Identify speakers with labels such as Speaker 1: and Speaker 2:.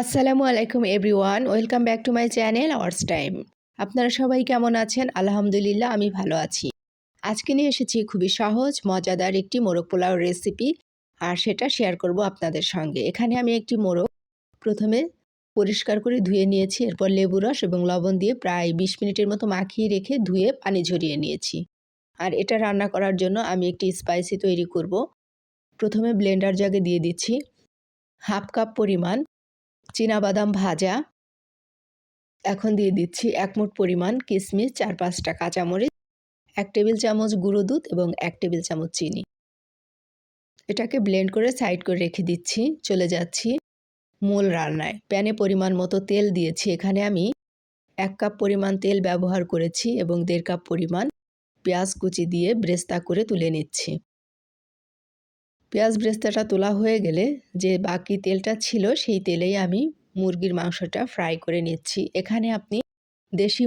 Speaker 1: আসসালামু আলাইকুম everyone, welcome back to my channel hours time. আপনারা সবাই কেমন আছেন? আলহামদুলিল্লাহ, আমি ভালো আছি। আজকে নিয়ে এসেছি খুবই সহজ মজাদার একটি মোরগ পোলাও রেসিপি, আর সেটা শেয়ার করব আপনাদের সঙ্গে। এখানে আমি একটি মোরগ প্রথমে পরিষ্কার করে ধুয়ে নিয়েছি, এরপর লেবু রস এবং লবণ দিয়ে প্রায় 20 মিনিটের মতো মাখিয়ে রেখে ধুয়ে পানি ঝরিয়ে নিয়েছি। আর এটা রান্না করার জন্য আমি একটি স্পাইসি তৈরি করব। প্রথমে ব্লেন্ডার জাগে দিয়ে দিচ্ছি হাফ কাপ পরিমাণ চীনাবাদাম ভাজা। এখন দিয়ে দিচ্ছি 1 মুঠ পরিমাণ কিশমিশ, 4-5টা কাঁচামরিচ, 1 টেবিল চামচ গুঁড়ো দুধ এবং 1 টেবিল চামচ চিনি। এটাকে ব্লেন্ড করে সাইড করে রেখে দিচ্ছি। চলে যাচ্ছি মূল রান্নায়। প্যানে পরিমাণ মতো তেল দিয়েছি। এখানে আমি 1 কাপ পরিমাণ তেল ব্যবহার করেছি এবং 1.5 কাপ পরিমাণ পেঁয়াজ কুচি দিয়ে ব্রেস্তা করে তুলে নিচ্ছি। পেঁয়াজ ব্রেস্তাটা তোলা হয়ে গেলে যে বাকি তেলটা ছিল সেই তেলেই আমি মুরগির মাংসটা ফ্রাই করে নিচ্ছি। এখানে আপনি দেশি